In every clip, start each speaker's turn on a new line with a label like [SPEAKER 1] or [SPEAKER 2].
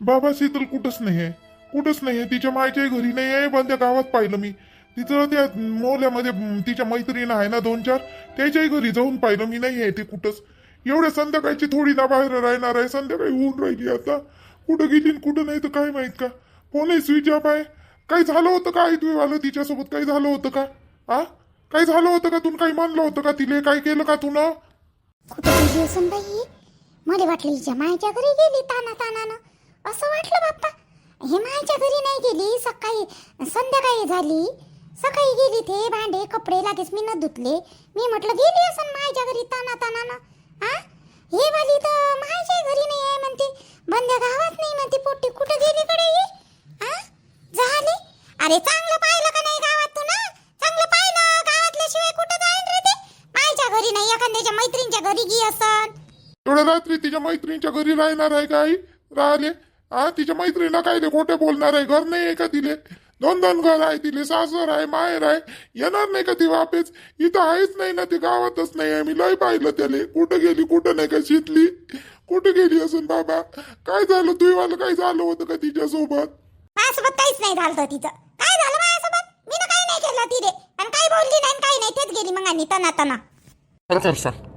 [SPEAKER 1] बाबा शीतल कुठंच नाही आहे, कुठंच नाही आहे. तिच्या मायच्याही घरी नाही आहे. पण त्या गावात पाहिलं मी तिचं. त्या मोहल्यामध्ये तिच्या मैत्रीण आहे ना 2-4, त्याच्याही घरी जाऊन पाहिलं मी. नाही आहे ते कुठंच. एवढ्या संध्याकाळची थोडी ना बाहेर राहणार आहे. संध्याकाळी होऊन राहिली आता. कुठं गेली कुठं नाही तर काय माहित का. फोनही स्विच ऑफ आहे. काही झालं होतं का आई तुझ्यावालं तिच्यासोबत? काही झालं होतं का? काही झालं होतं का? तुला काही म्हणलं होतं का? तिले काय केलं का तुला?
[SPEAKER 2] कुठे गेली असून बाई? मला वाटलं हिच्या मायच्या घरी गेली ताना तानानं. असं वाटलं बाप्पा. हे मायच्या घरी नाही गेली. सकाळी संध्याकाळी झाली. सकाळी गेली ते भांडे कपडे लागेच मी न धुतले. मी म्हटलं गेली असून मायच्या घरी ताना तानानं. हे वाली तर मायच्या घरी नाही आहे म्हणते. बंद्या गावात नाही म्हणते. पोट्टी कुठं गेली कडे ही? झाली. अरे चांगलं पाहिलं का नाही गावात तू ना? चांगलं पाहिलं. गावातल्या शिवाय कुठं जाईन रे ते? मायच्या घरी नाही एखाद्याच्या मैत्रिणीच्या घरी गी असन.
[SPEAKER 1] एवढ्या रात्री तिच्या मैत्रिणीच्या घरी राहणार आहे का आई? राहिले तिच्या मैत्रिणीला काय ते खोटे बोलणार आहे? घर नाही आहे का तिले? 2-2 घर आहे तिले. सासर आहे, माहेर आहे. येणार नाही का ती वापेस? इथं आहेच नाही ना ती. गावातच नाही आहे. मी लय पाहिलं त्याले. कुठं गेली कुठं नाही का शितली? कुठं गेली असून बाबा? काय झालं तुझ्यावालं? काय झालं होतं का तिच्यासोबत?
[SPEAKER 2] माझ्यासोबत काहीच नाही झालं तिचं. काय झालं माझ्यासोबत? मी ना काही नाही केलं तिने. आणि काही बोलली नाही काही नाही. तेच गेली मग आणि तना तना.
[SPEAKER 1] खरं सांग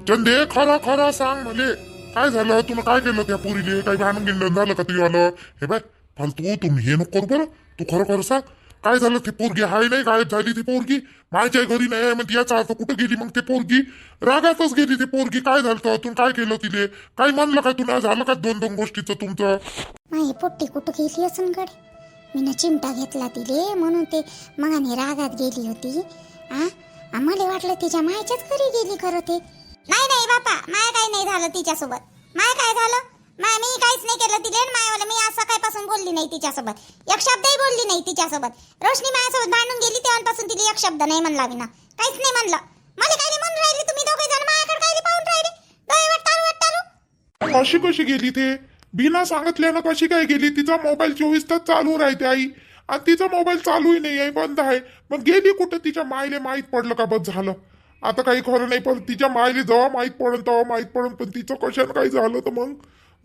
[SPEAKER 1] चंदे, खरं खरं सांग मले. काय झालं? तुला काय केलं त्या पुरीले? काही भांडण गिंडण झालं का तुझ्यावालं? हे बाय फालतू तुम्ही हे नको करू बरं. तू खरं खरं सांग काय झालं? ती पोरगी हाय नाही गायब झाली ती पोरगी? माझ्या घरी नाही आहे मग याचा अर्थ कुठं गेली मग ती पोरगी? रागातच गेली ती पोरगी. काय झालं? तुम्ही काय केलं तिले? काय म्हणलं काय तुला? झालं का 2-2 गोष्टीचं तुमचं?
[SPEAKER 2] माझी पोट्टी कुठं गेली असून गड. मी ना चिमटा घेतला तिले म्हणून ते मगाने रागात गेली होती. मला वाटलं तिच्या मायच्याच घरी गेली खरं ते. नाही नाही बापा, माय काही नाही झालं तिच्यासोबत. माय काय झालं? मी काहीच नाही केलं तिले. मायवाला मी आज सकाळपासून बोलली नाही तिच्यासोबत. एक शब्दही बोलली नाही तिच्यासोबत. रोशनी माझ्यासोबत भांडून गेली तेव्हापासून तिला एक शब्द नाही म्हणला मी ना. काहीच नाही म्हणलं. मला काय नाही म्हणून राहिली तुम्ही दोघे जण माझ्याकडे काय पाहून राहिले? डोळे वाटारू.
[SPEAKER 1] अशी कशी गेली ते? बिना सांगितल्यानं कशी काय गेली? तिचा मोबाईल 24 तास चालू राहते आई. आणि तिचा मोबाईल चालूही नाही आहे, बंद आहे. मग गेली कुठं? तिच्या मायले माहीत पडलं का बस झालं. आता काही खरं नाही. पण तिच्या मायले जेव्हा माहीत पडन तेव्हा माहीत पडन. पण तिचं कशानं काही झालं तर मग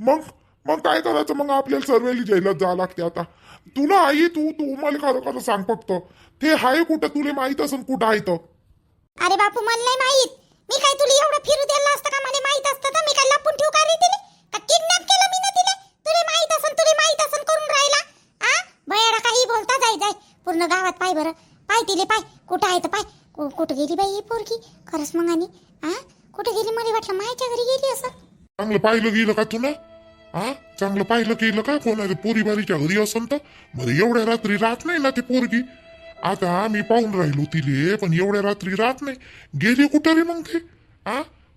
[SPEAKER 1] मग मग काय करायचं? मग आपल्याला सर्वेली जेलात जावं लागते आता. तुला आई तू मला खरं खरं सांग फक्त. ते आहे कुठं? तुला माहित असेल कुठं आहे तर.
[SPEAKER 2] अरे बापू मला नाही माहित. मी काय तुला एवढं फिरू दिलं असतं का? मला माहित असतं तर मी काय लपून ठेवू का रे तिले? का किडनॅप केलं मी ना तिले? तुला माहित असन करून राहिला. बयाडा काही बोलता जाय पूर्ण गावात पाय बरं. पाय तिले पाय कुठं आहे तर पाय. कुठं गेली बाई ही पोरगी? खरंच मग आणि कुठं गेली? मला वाटलं मायच्या घरी गेली असं.
[SPEAKER 1] चांगलं पाहिलं गेलं का तुला? चांगलं पाहिलं केलं का? कोणाला पोरीबारीच्या घरी असन तर? बरं एवढ्या रात्री राहत नाही ना ती पोरगी. आता मी पाहून राहिलो तिले. पण एवढ्या रात्री राहत नाही. गेली कुठं रे मग ते?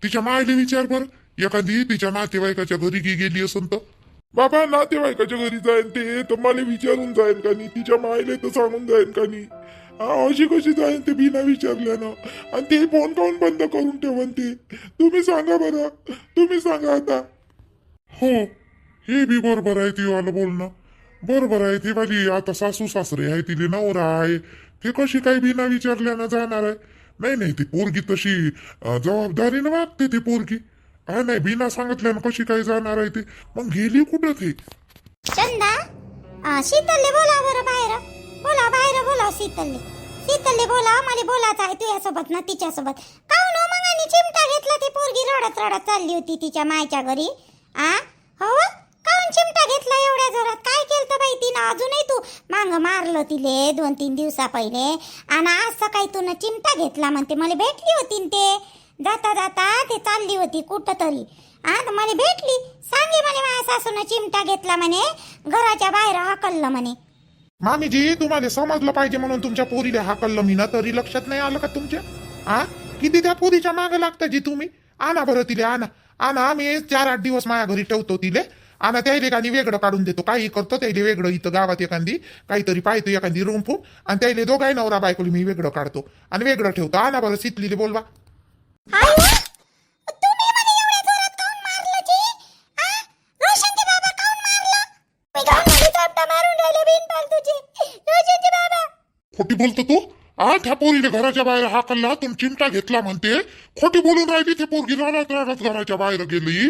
[SPEAKER 1] तिच्या मायले विचार बरं. एखादी तिच्या नातेवाईकाच्या घरी गेली असन तर? बाबा नातेवाईकाच्या घरी जाईन ते तर मला विचारून जाईन का नाही? तिच्या मायले तर सांगून जाईन का नाही? अशी कशी जाईन ते बिना विचारल्यानं? आणि ते फोन काऊन बंद करून ठेवन ते? तुम्ही सांगा बरं. तुम्ही सांगा आता. हो हे बी बरोबर आहे. ती वाला बोलणं बरोबर आहे. ती वाली आता सासू सासरे आहे, तिले नवरा आहे. ते कशी काही बिना विचारल्यानं जाणार आहे? नाही ती पोरगी तशी जबाबदारीनं वागते ती पोरगी. नाही बिना सांगितल्यानं कशी काय जाणार आहे ते? मग गेली कुठं ते?
[SPEAKER 2] चंदा शीतलले बोला बरं बाहेर. बोला शीतलले बोला. मला बोलायचं आहे तुझ्यासोबत ना तिच्यासोबत. काऊन हो मग आणि चिमटा घेतला? ती पोरगी रडत चालली होती तिच्या मायच्या घरी. हो काऊन चिमटा घेतला एवढ्या जोरात? काय केलं बाई तिनं? अजूनही तू मांग मारलं तिले 2-3 दिवसा पहिले. आणि आज सकाळी तू चिमटा घेतला म्हणते. मला भेटली होती ते जाता जाता. ते चालली होती कुठं तरी. तर मला भेटली. सांगे म्हणे माझ्या सासून चिमटा घेतला म्हणे. घराच्या बाहेर हाकललं म्हणे.
[SPEAKER 1] मामीजी तुम्हाला समजलं पाहिजे म्हणून तुमच्या पोरीला हाकललं मी ना. तरी लक्षात नाही आलं का तुमच्या? किती त्या पोरीच्या मागे लागता जी तुम्ही? आणा बरं तिले. आणा मी 4-8 दिवस माझ्या घरी ठेवतो तिले. आणा त्याला एखादी वेगळं काढून देतो. काही करतो त्याला वेगळं. इथं गावात एखादी काहीतरी पाहतो एखादी रूम फूम. आणि त्याला दोघाही नवरा बायकोली मी वेगळं काढतो आणि वेगळं ठेवतो. आणा बरं शीतलीले बोलवा. खोटी बोलतो तू? त्या पोरीने घराच्या बाहेर हाकलला तुम्ही चिमटा घेतला म्हणते. खोटी बोलून राहिली ते पोरगी रडत रडत घराच्या बाहेर गेली.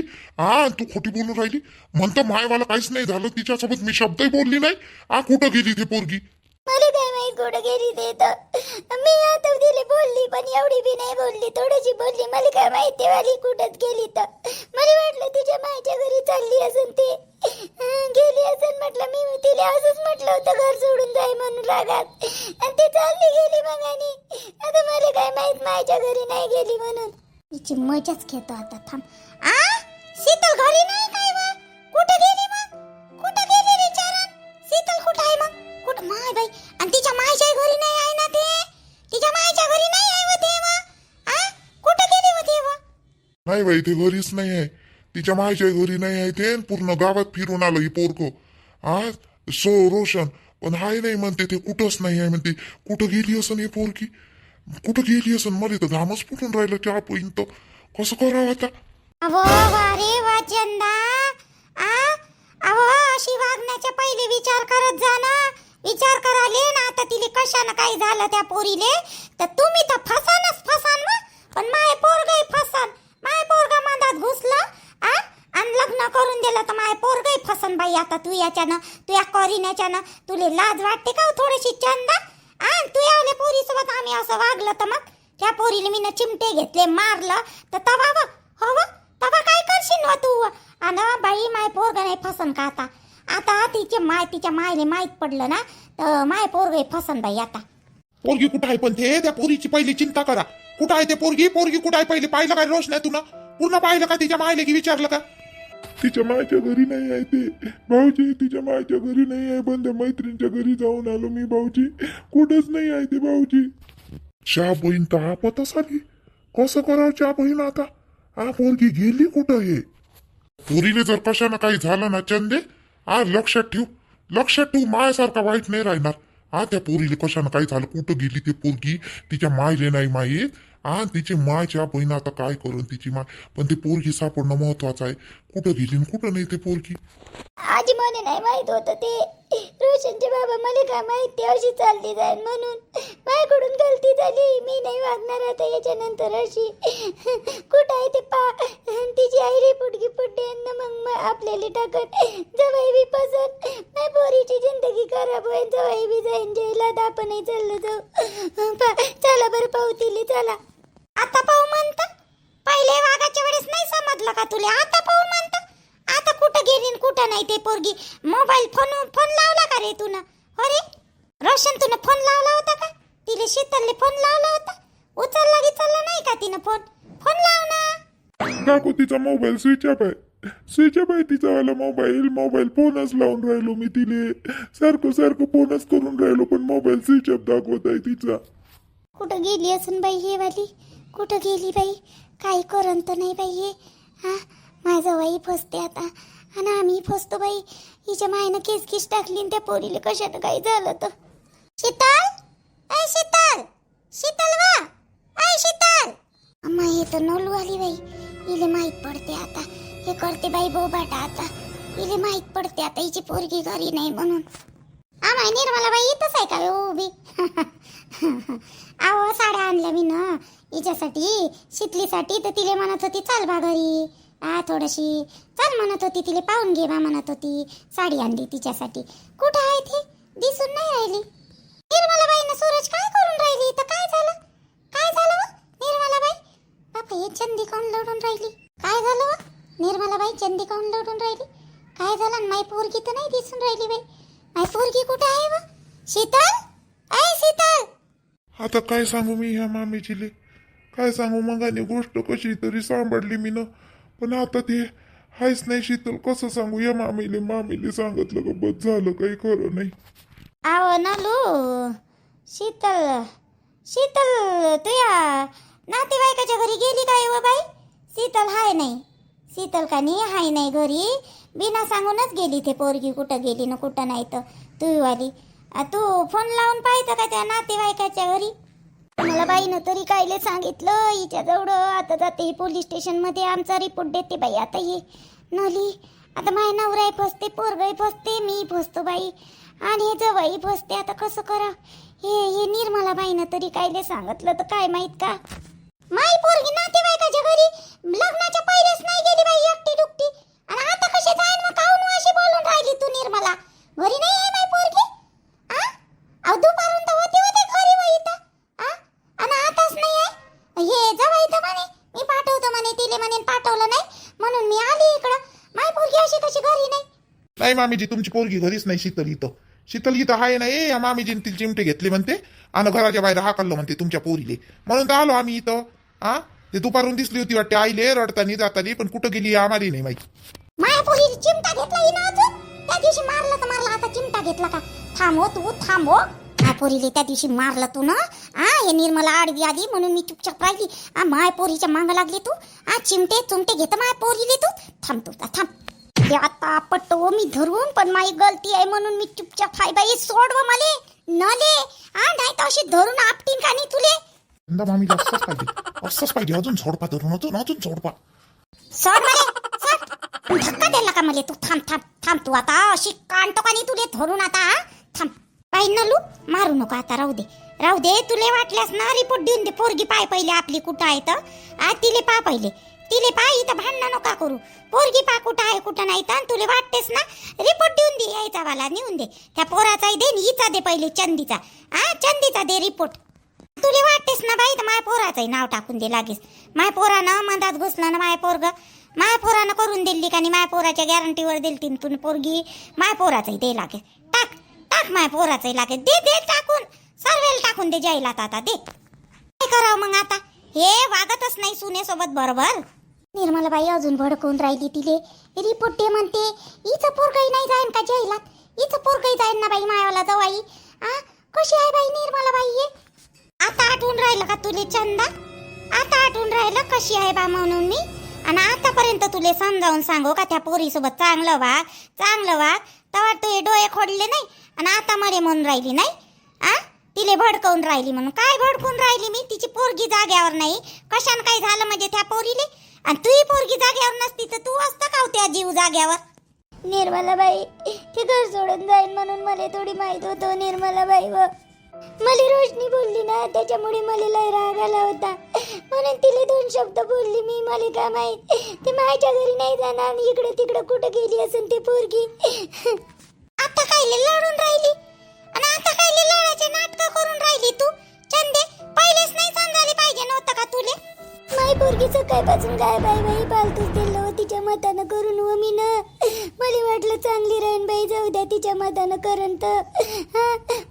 [SPEAKER 1] तू खोटी बोलून राहिली म्हणतो मायवाला काहीच नाही झालं तिच्यासोबत मी शब्दही बोलली नाही. कुठं गेली ते पोरगी?
[SPEAKER 2] मला काय माहित कुठं गेली ते तर मी आता तिला बोलली पण एवढी बी नाही बोलली थोडीशी बोलली. मला काय माहिती वाली कुठंच गेली तर मला वाटलं तिच्या मायच्या घरी चालली असेल ते गेली असेल म्हटलं. मी तिला असंच म्हटलं होतं घर सोडून जाय म्हणून रागात आणि ती चालली गेली मग. आणि आता मला काय माहित मायच्या घरी नाही गेली म्हणून. हिची मजाच घेतो आता थांब. शीतल घरी नाही काय वा? कुठं गेली मग? कुठं गेली रे चारण? शीतल कुठं आहे मग? कुठं माय बाई? आणि तिच्या मायच्या घरी नाही आहे ना ते? तिच्या मायच्या घरी नाही आहे व तेव्हा? कुठं गेली व तेव्हा?
[SPEAKER 1] नाही बाई ते घरीच नाही आहे. तिच्या मायच्या घरी नाही आहे ते. पूर्ण गावात फिरून आलं ही पोरको. रोशन पण हाय नाही म्हणते ते. कुठंच नाही आहे म्हणते. कुठं गेली असं हे पोरकी? कुठं गेली असं? मला तर घामच फुटून राहिलं चहा पोईन तर कसं करावं आता?
[SPEAKER 2] अहो वारे वा चंदा. अहो अशी वागण्याच्या पहिले विचार करत जा ना. विचार कराले ना आता तिले कशानं काही झालं त्या पोरीले तर तुम्ही तर फसानच फसान ना. पण माय पोरगही फसान. माय पोरगा मधात घुसला आणि लग्न करून दिलं तर माय पोरगही फसन बाई. आता तू याच्यानं तू या करीण्याच्यानं तुले लाज वाटते का थोडीशी चंदा? तू यावल्या पोरीसोबत आम्ही असं वागलं तर मग त्या पोरीले मी चिमटे घेतले मारलं तर तवा हो तवा काय करशील व तू? आणि बाई माय पोरगा नाही फसन का आता? आता तिच्या मायले माहित पडलं ना तर माय पोरगे फसन बाई. आता
[SPEAKER 3] पोरगी कुठं आहे पण ते त्या पोरीची पहिली चिंता करा. कुठं आहे ते पोरगी? पोरगी कुठं आहे पहिले पाहिलं काय? रोशन आहे तुला पूर्ण पाहिलं का? तिच्या मायले की विचारलं का?
[SPEAKER 1] तिच्या मायच्या घरी नाही आहे ते भाऊजी. तिच्या मायच्या घरी नाही आहे. बंद मैत्रिणीच्या घरी जाऊन आलो मी भाऊजी. कुठंच नाही आहे ते भाऊजी. चहा बहीण तर आपतच आली. कसं करावं चहा बहीण आता? पोरगी गेली कुठं? हे पोरीले जर कशानं काही झालं ना चंदे लक्षात ठेव मायासारखा वाईट नाही राहणार. त्या पोरीले कशानं काही झालं कुठं गेली ते पोरगी? तिच्या मायले नाही माहीत. तिची मायच्या बहीण आता काय करून तिची माय. पण ती पोरगी सापडणं महत्वाचं आहे. कुठं गेली कुठं नाही ते पोरगी?
[SPEAKER 2] आजी मला नाही माहित होतं ते. रोशनचे बाबा मला काय माहित ते अशी चालली जाईल म्हणून. माझ्याकडून गलती झाली. मी नाही वागणार आता याच्यानंतर अशी. कुठं आहे ते तिची आई रे पुटगी पुटते मग आपल्याला टाकत जवाई बी पसंत. माझ्या पोरीची जिंदगी खराब होईल. जवाई बी जाईन जेलात. आपणही चाललो जाऊ. चला बरं पाहू तिले. चला आता पाहू म्हणता. पहिले वागाच्या वेळेस नाही समजलं का तुला? आता पाहू म्हणता. आता कुठं गेली कुठं नाही ते पोरगी? मोबाईल फोन लावला का रे तुला? हो रे रोशन तुला फोन लावला होता का? तिले शीतलले फोन लावला होता? उचलला नाही का तिनं फोन लाव ना.
[SPEAKER 1] काकू तिचा मोबाईल स्विच ऑफ आहे. तिचा वाला मोबाईल फोनच लावून राहिलो मी तिले. सारखं फोनच करून राहिलो पण मोबाईल स्विच ऑफ दाखवत आहे तिचा.
[SPEAKER 2] कुठं गेली असून बाई हे वाली? कुठं गेली बाई? काही करत तर नाही बाई हे. माझं वाई फसते आता आणि आम्ही फसतो बाई. हिच्या मायनं केस टाकली त्या पोरीले कशानं काही झालं तर. शीतल शीतल वा शीतल. अम्मा हे तर नोलू आली बाई. हिले माहित पडते आता. हे करते बाई बोबाटा आता. हिले माहित पडते आता हिची पोरगी घरी नाही म्हणून. आम्हा निर्मला बाई इथंच आहे का उभी? अहो साड्या आणल्या मी ना हिच्यासाठी शितलीसाठी. तर तिले म्हणत होती चाल बा घरी. थोडीशी चल म्हणत होती. तिले पाहून घे बा म्हणत होती. साडी आणली तिच्यासाठी. कुठं आहे ती? दिसून नाही राहिली. निर्मलाबाईनं सूरज काय करून राहिली? तर काय झालं निर्मलाबाई? बापा हे चंदी काऊन लढून राहिली? काय झालं निर्मलाबाई? चंदी काऊन लढून राहिली? काय झालं? माय पोरगी तर नाही दिसून राहिली बाई. माय पोरगी कुठं आहे व? शीतल.
[SPEAKER 1] आता काय सांगू मी ह्या मामीचीले? काय सांगू? मगाने गोष्ट कशी तरी सांभाळली मी ना. पण आता ते हायच नाही शीतल. कसं सांगू या मामीले सांगितलं का बस झालं. काही खरं नाही.
[SPEAKER 2] आव नालू शीतल तुया नातेवाईकाच्या घरी गेली काय व बाई? शीतल हाय नाही. शीतल का नाही हाय नाही घरी. बिना सांगूनच गेली ते पोरगी. कुठं गेली ना कुठं नाही तर तू वाली. तू फोन लावून पाहिजे का त्या नातेवाईकाच्या घरी? मला बाईनं तरी कायले सांगितलं हिच्या जवळ. आता जाते पोलीस स्टेशन मध्ये आमचा रिपोर्ट देते बाई. आता हे नली आता माय नवराही फसते, पोरगही फसते, मी फसतो बाई आणि हे जवाई फसते. आता कसं करा? हे निर्मला बाईनं तरी कायले सांगितलं तर काय माहित का. माई पोरगी नातेवाईकाच्या घरी लग्नाच्या पहिलेच नाही गेली बाई एकटी दुकटी, आणि आता कशी जाईन मग? काऊन अशी बोलून राहिली तू निर्मला? घरी नाही आहे माई पोरगी? आ अहो दुपारून तर होते घरी व इथं, आ आणि आताच नाही आहे. हे जावा इथं म्हणे मी पाठवतो म्हणे, तिले म्हणे पाठवलं नाही म्हणून मी आली इकडं. माई पोरगी अशी कशी घरी नाही?
[SPEAKER 3] नाही मामीजी, तुमची पोरगी घरीच नाही. शीतल इथं आहे नाही. या मामीजीने ती चिमटे घेतले म्हणते आणि घराच्या बाहेर हाकललं म्हणते तुमच्या पोरीले, म्हणून तर आलो आम्ही इथं. ते दुपारून दिसली होती वाटते आईले रडतानी जातानी, पण कुठं गेली आम्हाला नाही माहिती.
[SPEAKER 2] माया पोरी चिमटा घेतला ही ना अजून? त्या दिवशी मारला तर मारला, आता चिमटा घेतला का? थांबो तू थांबो. माय पोरीले त्या दिवशी मारला तू ना, हे निर्मला आडवी आली म्हणून मी चुपचाप राहिली. माय पोरीच्या मांग लागली तू. चिमटे घेत माय पोरीले तू. थांब तू थांब. हे आता पटतो मी धरून, पण माझी गलती आहे म्हणून मी चुपचाप हाय बाई. सोडव मले नले, नाही तर अशी धरून आपटीन का नाही तुले.
[SPEAKER 3] मामीला असंच पाहिजे अजून झोडपा धरून होतो ना, अजून झोडपा.
[SPEAKER 2] सोड मले सोड. धक्का दिला का मले तू? थांब तू आता. अशी कांटो का नाही तुले धरून आता? थांब बाई नलू, मारू नको आता. राहू दे. तुले वाटल्यास ना रिपोर्ट देऊन दे. पोरगी पाय पहिले आपली कुठं आहे तर तिले पा पहिले. तिले पाय इथं भांडणं नका करू. पोरगी पा कुठं आहे कुठं नाही तर तुले वाटतेस ना रिपोर्ट देऊन दे. यायचा वाला नेऊन दे. त्या पोराचाही दे, हिचा दे पहिले चंदीचा. चंदीचा दे रिपोर्ट. तुले वाटतेस ना बाई तर माय पोराचंही नाव टाकून दे लागेस. माय पोरानं मधात घुसलं ना माय माय पोरानं करून दिली का नाही? माय पोराच्या गॅरंटीवर दिलती तुला पोरगी. माय पोराचंही दे लागेल. टाक माय पोराचंही लागेल. दे टाकून. सर्वेला टाकून दे जाईलात आता. दे काय करावं मग आता? हे वागतच नाही सुनेसोबत बरोबर. निर्मला बाई अजून भडकवून राहिली. तिले रिपोर्ट दे म्हणते. हिचं पोरगही नाही जाईन का जाईलात? हिचं पोरगही जाईन ना बाई मायावाला जवाई. कशी आहे बाई निर्मला बाई? हे आता आठवून राहिलं का तुले चंदा? आता आठवून राहिलं कशी आहे बा म्हणून मी? आणि आतापर्यंत तुले समजावून सांगू का त्या पोरीसोबत चांगलं वाग तेव्हा तू हे डोळे खोडले नाही आणि आता मरे म्हणून राहिली नाही. तिले भडकवून राहिली म्हणून. काय भडकून राहिली मी? तिची पोरगी जाग्यावर नाही. कशानं काही झालं म्हणजे त्या पोरीले? आणि तुही पोरगी जाग्यावर नसती तर तू असता का त्या जीव जाग्यावर? निर्मला बाई ते घर सोडून जाईन म्हणून मला थोडी माहित होतं निर्मला बाई. व मला रोशनी बोलली ना त्याच्यामुळे मला लय राग आला होता म्हणून तिला 2 शब्द बोलली मी. मला काय माहित ते माझ्या घरी नाही जाणार, इकडे तिकडे कुठं गेली असेल ती पोरगी. आता काय लढून राहिली आणि आता काय लढायचे नाटक करून राहिली तू? चंदे पहिलेच नाही समजायला पाहिजे नव्हतं का तुले? माय पोरगी सकाळपासून काय बाई पालतूच दिलं हो तिच्या मतानं करून. व मी ना मला वाटलं चांगली राहीन बाई, जाऊ द्या तिच्या मतानं करण तर.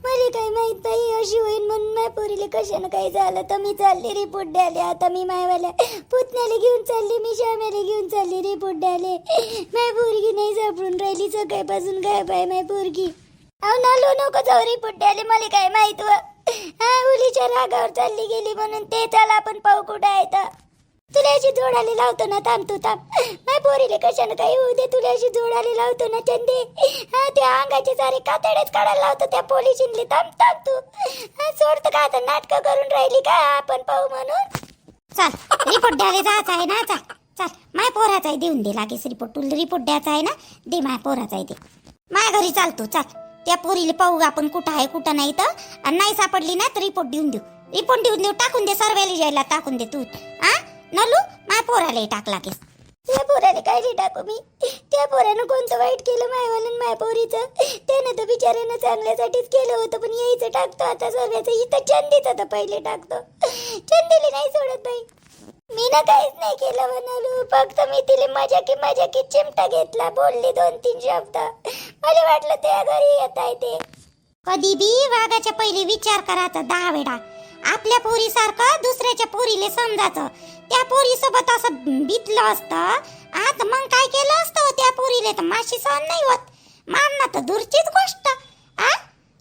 [SPEAKER 2] मला काय माहित बाई अशी होईन म्हणून. माय पोरीले कशानं काही झालं तर मी चालली रिपोर्ट द्याले. आता मी मायवाल्या पुतण्याला घेऊन चालली, मी श्यामेला घेऊन चालली रिपोर्ट द्याले. माय पोरगी नाही सापडून राहिली सकाळपासून. काय बाई माय पोरगी. नालो नको जाऊ रिपोर्ट द्याले. मला काय माहित व उलीच्या रागावर चालली गेली म्हणून. ते चला आपण पाहू कुठं आहे तर. तुला अशी जोडाले लावतो ना. थांब तू थांब. माय पोरीले कशानं काही होऊ दे. तुला अशी जोडाले लावतो ना चंदे. त्या अंगाचे सारे कातडेच काढायला लावतो त्या पोलिसींले. थांब तू. सोडतं का आता? नाटक करून राहिली का? आपण पाहू म्हणून. चल रिपोर्ट द्यायला जायचं आहे ना. चल माय पोराचाही देऊन दे लागेस रिपोर्ट. तुला रिपोर्ट द्यायचा आहे ना, दे माय पोराचाही दे. माय घरी चालतो. चल त्या पोरीले पाहू आपण कुठं आहे कुठं नाही तर. आणि नाही सापडली ना तर रिपोर्ट देऊन देऊ. टाकून दे सर्वेला जायला टाकून दे तू. नलू माय पोराला टाक लागेस. त्या पोराला काय टाकू मी? त्या पोरानं कोणतं वाईट केलं मायवालन माय पोरीचं? त्यानं तर बिचाऱ्यानं चांगल्यासाठीच केलं होतं. पण यायचं टाकतो आता सर्व्याचं. इथं चंदीचं तर पहिले टाकतो. चंदीला नाही सोडत बाई. मी ना काहीच नाही केलं म्हणालू. फक्त मी तिला मजा की चिमटा घेतला, बोलली 2-3 शब्द. मला वाटलं त्या घरी येत आहे ते. कधी बी वागाच्या पहिले विचार करायचा 10 वेळा. आपल्या पोरीसारखं दुसऱ्याच्या पोरीले समजायचं. त्या पोरीसोबत असं बितलं असतं आता मग काय केलं असतं त्या पोरीले तर माशी सहन नाही होत. मारणं तर दूरचीच गोष्ट.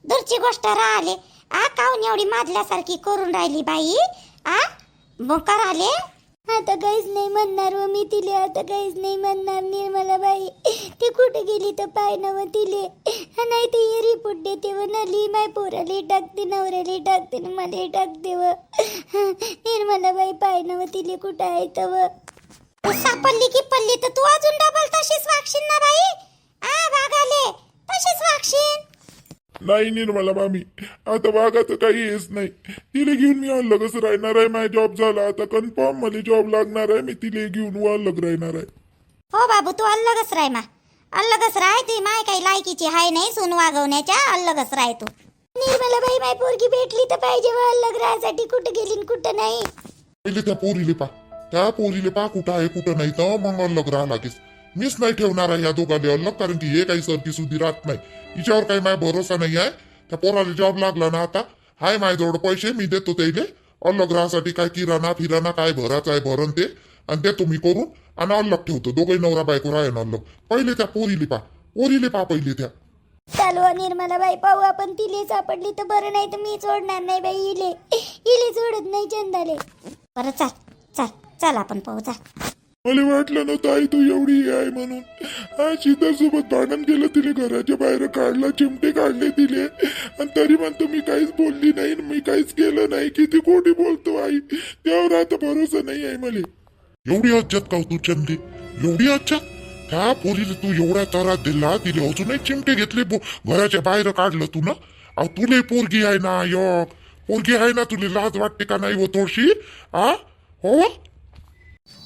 [SPEAKER 2] दूरची गोष्ट राहिले. काहून एवढी माजल्यासारखी करून राहिली बाई? मग कराले. आता काहीच नाही म्हणणार व मी तिले. आता काहीच नाही म्हणणार निर्मला बाई. ती कुठे गेली तर पाय नव तिले. नाही तर हे रिपोर्ट देते व नली माय पोराले टाकते, नवऱ्याले टाकते, मला टाकते व निर्मला बाई पाय नव तिले कुठं आहे तर. सापडली की पडली तर तू अजून डबल तशीच वागशील ना बाई. वागाले तशीच वागशील.
[SPEAKER 1] नाही निर्मला मामी, आता वागाचं काही हेच नाही. तिला घेऊन मी अलग कसं राहणार आहे. माझा जॉब झाला आता कन्फर्म, मला जॉब लागणार आहे. मी तिला घेऊन अलग राहणार आहे.
[SPEAKER 2] हो बाबू तू अल्लगच राह मा, अल्लगच राह. ती माय काही लायकीची हाय नाही सून वागवण्याच्या, अल्लगच राह तू. निर्मला बाई माय पोरगी भेटली तर पाहिजे व अल्लग राहायसाठी. कुठं गेली न कुठं नाही.
[SPEAKER 1] पहिले त्या पोरीले पा, त्या पोरीले पा कुठं आहे कुठं नाही, तर मग अलग राहा लागेल. मीच नाही ठेवणार आहे या दोघांना अलग, कारण की हे काही सरकी सुधी राहत नाही. हिच्यावर काही माझा भरोसा नाही आहे. त्या पोराला जॉब लागला ना आता, हाय माझ्याजवळ पैसे, मी देतो त्याले अलग राहासाठी. काय किराणा फिराणा काय भरायचं आहे भरण ते, आणि देतो मी करून, आणि अलग ठेवतो. दोघे नवरा बायको राहीन अलग. पहिले त्या पोरीले पा, पोरीले पा पहिले त्या.
[SPEAKER 2] चालू निर्मला बाई पाहू आपण. तिले सापडली तर बरं, नाही तर मी सोडणार नाही बाई. इले सोडत नाही चंदाले. बरं चल चल चल आपण पाहू चल.
[SPEAKER 1] मला वाटलं नव्हतं आई तू एवढी आहे म्हणून. सीतासोबत भांडण केलं, तिने घराच्या बाहेर काढला, चिमटे काढले तिले, आणि तरी म्हणतो मी काहीच बोलली नाही, मी काहीच केलं नाही. किती खोटी बोलतो आई, त्यावर आता भरोसा नाही आहे मला. एवढी अज्जत का तू चंदे, एवढी अज्जत? त्या पोरीला तू एवढा त्रास दिला, तिने अजूनही चिमटे घेतले, घराच्या बाहेर काढलं तू ना. अहो तुले पोरगी आहे ना, योग पोरगी आहे ना, तुला लाज वाटते का नाही हो थोडीशी? हो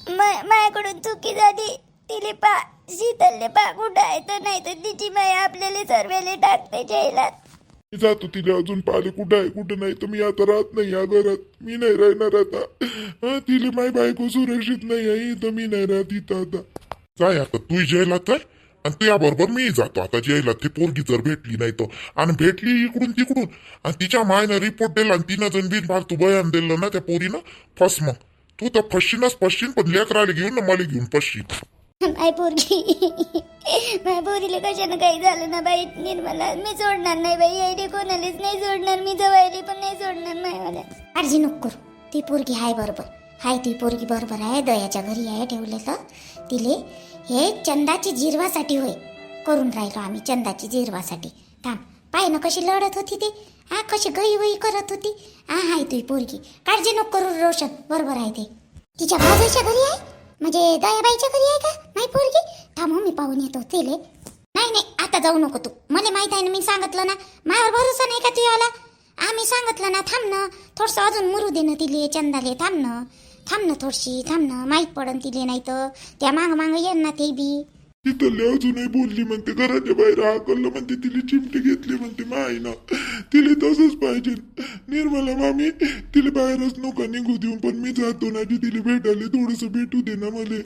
[SPEAKER 2] माझ्याकडून चुकी झाली. तिले पा, शीतलले पा कुठं आहे तर, नाही तर तिची माय आपल्याला सर्वेले टाकते जैलात.
[SPEAKER 1] मी जातो तिला अजून पाहिले कुठं आहे कुठं नाही, तर मी आता राहत नाही या घरात. मी नाही राहणार आता. तिला माय बायको सुरक्षित नाही आहे, तर मी नाही राहत इथं आता. जाय आता तू जेलात आहे, आणि तुझ्याबरोबर मी जातो आता जेलात. ती पोरगी जर भेटली नाही तर, आणि भेटली इकडून तिकडून, आणि तिच्या मायनं रिपोर्ट दिला, आणि तिनं जण बिनफालतू बयान दिलं ना त्या पोरीनं, फस मग तू तर फसशीनच फसशीन. पण लेकराला घेऊन ना मला घेऊन फसशीन.
[SPEAKER 2] माय पोरगी, माय पोरीला कशानं काही झालं ना बाई निर्मला, मी सोडणार नाही बाई. यायले कोणालाच नाही सोडणार मी, जवायली पण नाही सोडणार. मायवाला काळजी नको करू. ती पोरगी हाय बरोबर, हाय ती पोरगी बरोबर आहे. दयाच्या घरी आहे ठेवलेलं तिले. हे चंदाची जिरवासाठी होय करून राहिलो आम्ही, चंदाची जिरवासाठी. थांब पाय ना कशी लढत होती ती, कशी गई वई करत होती. हाय तुझी पोरगी, काळजी नको करू रोशन, बरोबर आहे ते. तिच्या भावाच्या घरी आहे, म्हणजे दयाबाईच्या घरी आहे का माही पोरगी? थांब मी पाहून येतो तिले. नाही नाही आता जाऊ नको तू, मला माहित आहे ना, मी सांगितलं ना. माझ्यावर भरोसा नाही का तुझ्याला? आम्ही सांगितलं ना. थांब ना थोडंसं अजून मुरू दे ना तिले, चंदाले. थांब ना थोडशी, थांब ना. माहीत पडन तिले, नाही तर त्या माग माग येईन ना ते बी.
[SPEAKER 1] तिथले अजूनही बोलली म्हणते, घराच्या बाहेर हाकललं म्हणते, तिला चिमटे घेतली म्हणते. माय ना तिला तसंच पाहिजे. निर्मला मामी तिला बाहेरच नका निघू देऊन, पण मी जातो ना जी तिला भेटायला. थोडस भेटू दे ना मला.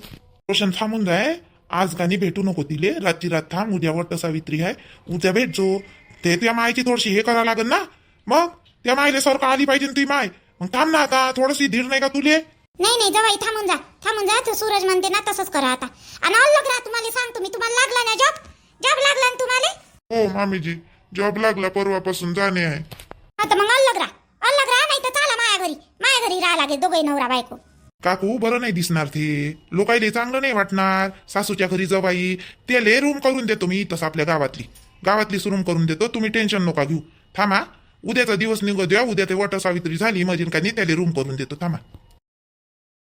[SPEAKER 3] रोशन थांबून जाय, आज गाणी भेटू नको तिले. रातची रात थांब, उद्या वट सावित्री आहे, उद्या भेटजो. ते त्या मायची थोडीशी हे करावं लागेल ना. मग त्या मायले सारखं आली पाहिजे ती माय. मग थांब ना आता, थोडीशी धीर नाही का तुले?
[SPEAKER 2] नाही जवाई थांबून जा. तर सूरज म्हणते ना तसंच करा आता. आणि अलग राहा, तुम्हाला सांगतो मी. तुम्हाला लागला ना जॉब लागला ना तुम्हाला?
[SPEAKER 1] हो मामीजी, जॉब लागला, परवापासून जाणे आहे.
[SPEAKER 2] आता मग अलग राहा, नाही तर चला माझ्या घरी राहा लागेल दोघे नवरा बायको.
[SPEAKER 3] काकू बरं नाही दिसणार ते, लोकायले चांगलं नाही वाटणार. सासूच्या घरी जवाई, त्याले रूम करून देतो मी इथंच आपल्या गावातलीच रूम करून देतो. तुम्ही टेन्शन नका घेऊ. थांबा, उद्याचा दिवस निघू द्या. उद्या ते वट सावित्री झाली म्हणजे का नाही, त्याला रूम करून देतो. थांबा.